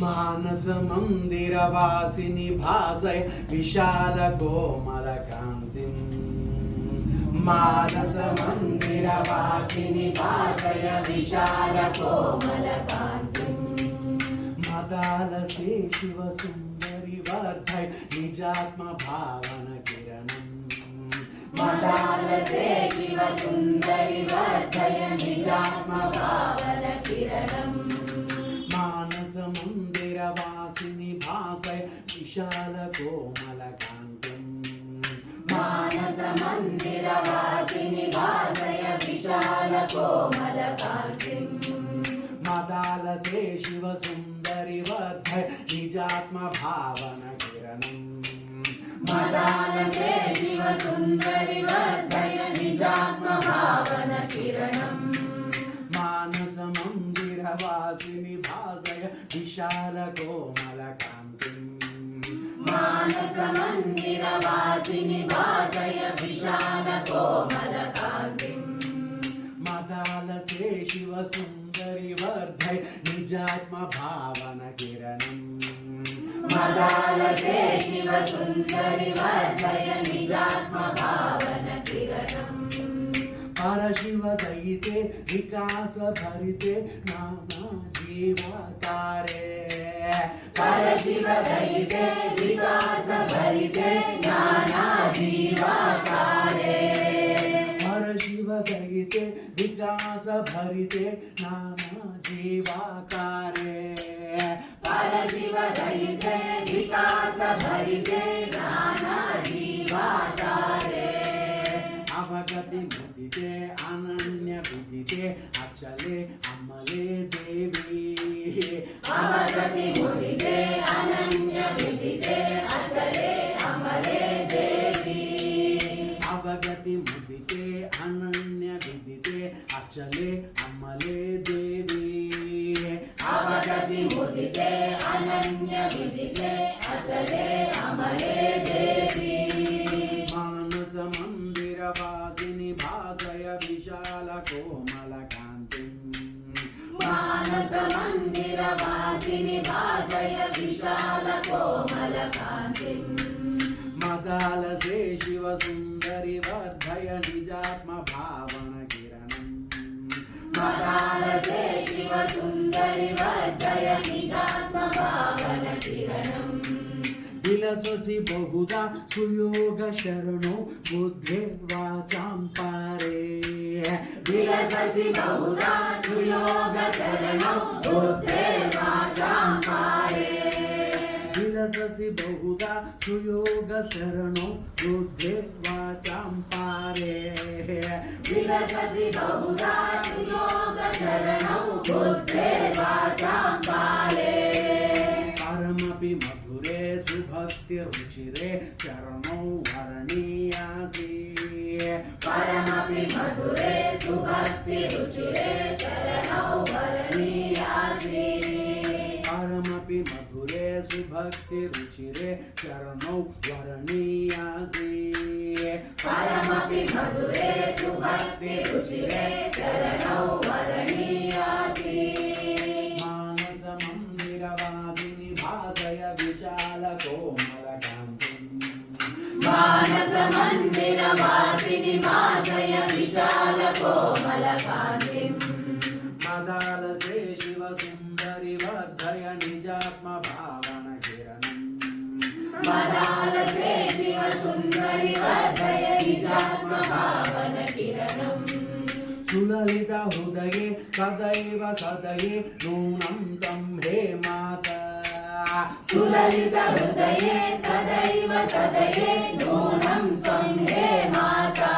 మానస మందిరవాసిని భాసయ విశాల కోమల కాంతిం మానస మందిరవాసిని భాసయ విశాల కోమల కాంతిం మదాలసే శివ సుందరి వర్ధయ నిజాత్మ భావన కిరణం మదాలసే శివ సుందరి వర్ధయ నిజాత్మ భావన కిరణం మానస మందిరవాసిని భాసయ విశాల కోమల కాంతిం మానస మందిరవాసిని భాసయ విశాల కోమల కాంతిం మదాలసే శివ సుందరి వర్ధయ నిజాత్మ భావన కిరణం మదాలసే శివ సుందరి వర్ధయ నిజాత్మ భావన కిరణం మానస మందిరవాసిని భాసయ విశాల కోమల కాంతిం మానస మందిరవాసిని భాసయ విశాల కోమల కాంతిం మదాలసే శివ సుందరి వర్ధయ నిజాత్మ భావన కిరణం మదాలసే శివ సుందరి వర్ధయ నిజాత్మ భావన కిరణం పరశివ దయితే వికాస భరితే నానా జీవకారే పరశివ దయితే వికాస భరితే జ్ఞానా జీవాకారే పరశివ దయితే వికాస భరితే నానా జీవాకారే పరశివ దయితే వికాస భరితే జ్ఞానా జీవాకారే అవగతి ముదితే అనన్య విదితే అచలే అమలే దేవి అవగతి ముదితే అనన్య విదితే అచలే అమలే దేవి అవగతి ముదితే అనన్య విదితే అచలే అమలే దేవి అవగతి ముదితే అనన్య విదితే అచలే అమలే దేవి మానస మందిరవాసిని భాసయ విశాల కోమల కాంతిం మానస మందిరవాసిని భాసయ విశాల కోమల కాంతిం మదాలసే శివ సుందరి వర్ధయ నిజాత్మ భావన కిరణం మదాలసే శివ సుందరి వర్ధయ నిజాత్మ భావన కిరణం విలససి బహుదా సుయోగ శరణో బుద్ధే వాచాం పారే విలససి బహుదా సుయోగ శరణో బుద్ధే వాచాం పారే విలససి బహుదా సుయోగ శరణో బుద్ధే వాచాం పారే విలససి బహుదా సుయోగ శరణో బుద్ధే వాచాం పారే పరమపి మధురే సుభక్తి రుచిరే చరణౌ వరణీయాసి పరమపి మధురే సుభక్తి రుచిరే శరణౌ వరణీయాసి పరమపి మధురే సుభక్తి రుచిరే చరణౌ వరణీయాసి పరమపి మధురే సుభక్తి రుచిరే శరణౌ వరణీయాసి మానస మందిరవాసిని భాసయ విశాల కోమల కాంతిం మానస మందిరవాసిని భాసయ విశాల కోమల కాంతిం మదాలసే శివ సుందరి వర్ధయ నిజాత్మ భావన కిరణం మదాలసే శివ సుందరి వర్ధయ నిజాత్మ భావన కిరణం సులలిత హృదయే సదైవ సదయే నూనం తం హే మాత సులలిత హృదయే సదైవ సదయే నూనం త్వం హే మాతా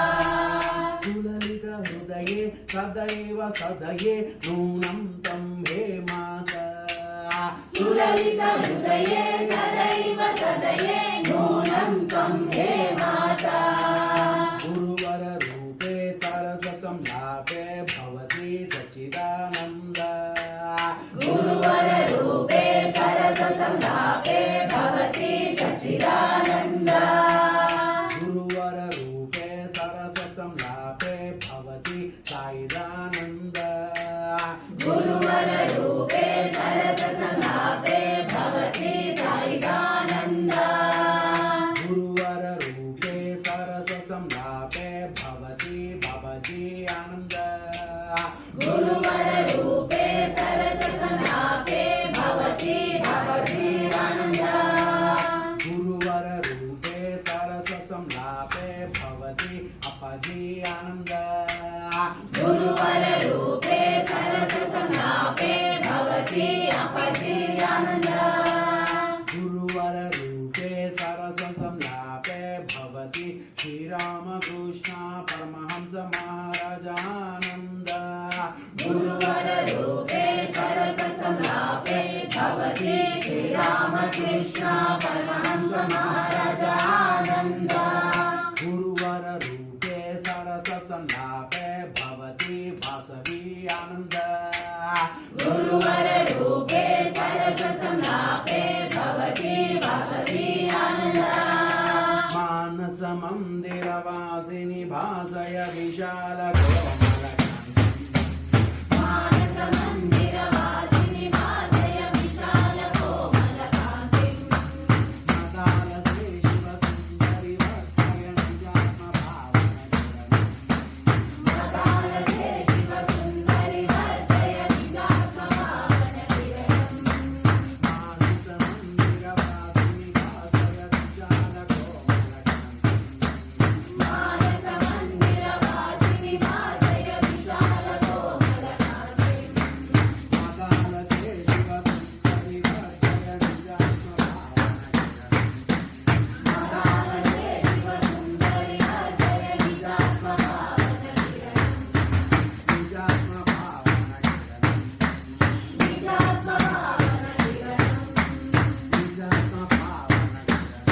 సులలిత హృదయే సదైవ సదయే నూనం తం హే మాత సులలిత హృదయే సదైవ సదయే నూనం త్వం హే మాతా గురువర రూపే సరస సంలాపే భవతి సచ్చిదానంద గురువర రూపే సరస సంలాపే భవతి సచ్చిదానంద గురువర రూపే సరస సంలాపే భవతి సాయిదానంద గురువర రూపే సరస సంలాపే गुरुवर रूपे सरस संलापे भवति श्रीरामकृष्ण परमहंस महाराज आनंद गुरुवर रूपे सरस संलापे भवति वासवी आनंद गुरुवर रूपे सरस संलापे भवति वासवी आनंद मानस मंदिरवासिनी भासय विशाल कोमलकान्ति मानस मंदिरवासिनि भासय विशाल कोमलकान्तिं मदालसे शिवसुन्दरि वर्तय निजात्मभावनगरम् मदालसे शिवसुन्दरि वर्तय निजात्मभावनकिरणम् मानस मंदिरवासिनी भासय विशाल कोमलकान्ति मानस मंदिरवासिनि भासय विशाल कोमलकान्तिं मदालसे शिवसुन्दरि वर्तय निजात्मभावनगरम् मदालसे शिवसुन्दरि वर्तय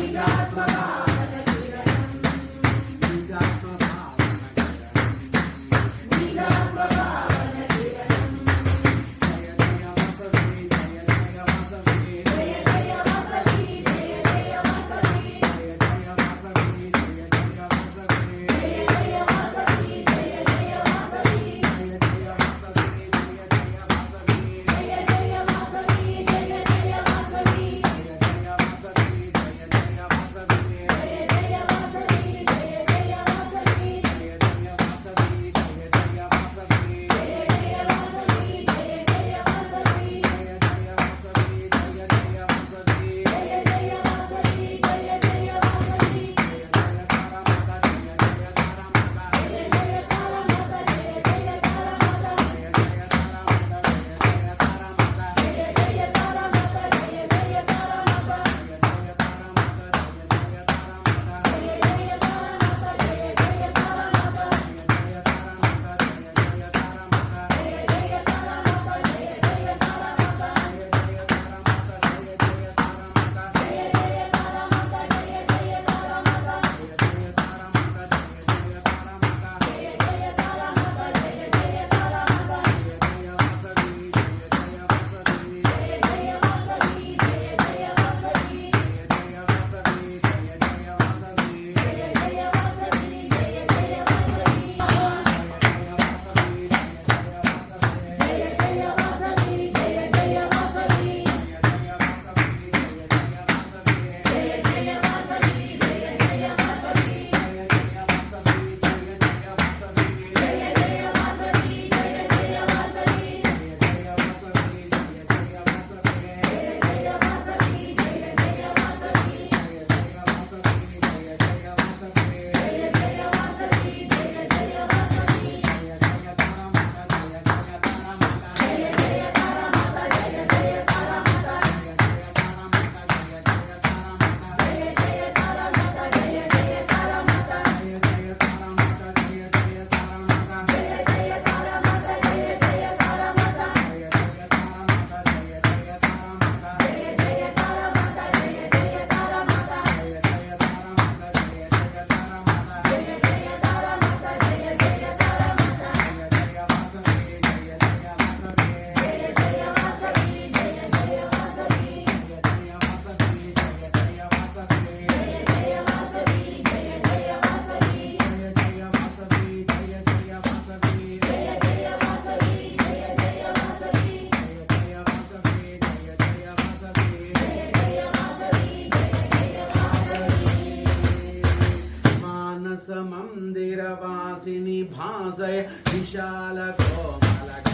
निजात्मभावनकिरणम् मंदिरवासिनी भासय विशाल कोमलकान्ति